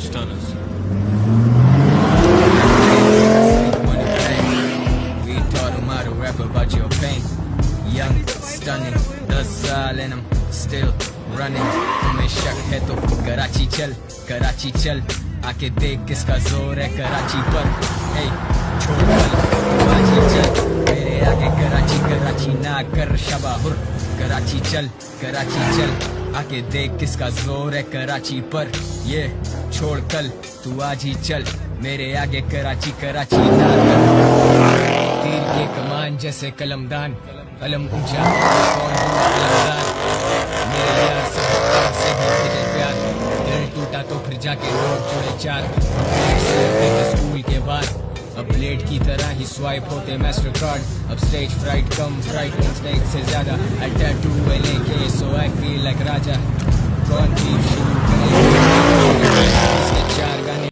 stunners. We taught him how to rap about your pain. Young, stunning, 10 साल and I'm still running. तुम्हें शक है तो कराची चल आके देख किसका जोर है कराची पर. Hey, छोड़ कराची चल मेरे आगे कराची ना कर शबाहुर. कराची चल आके देख किसका जोर है कराची पर. ये छोड़ कल तू आज ही चल मेरे आगे कराची ना कर. तीर के कमान जैसे कलमदान कलम ऊंचा कौन हुआ कलमदान. मेरे यार से ही प्यार दिल टूटा तो फिर जाके लोग जुड़े चार. स्कूल के बाद अब ब्लेड की तरह ही स्वाइप होते मास्टर कार्ड. अब स्टेज फ्राइट कम फ्राइट स्टेज से ज्यादा. आई टैटू लेके सो आई फील लाइक राजा. कौन चीज शुरू करे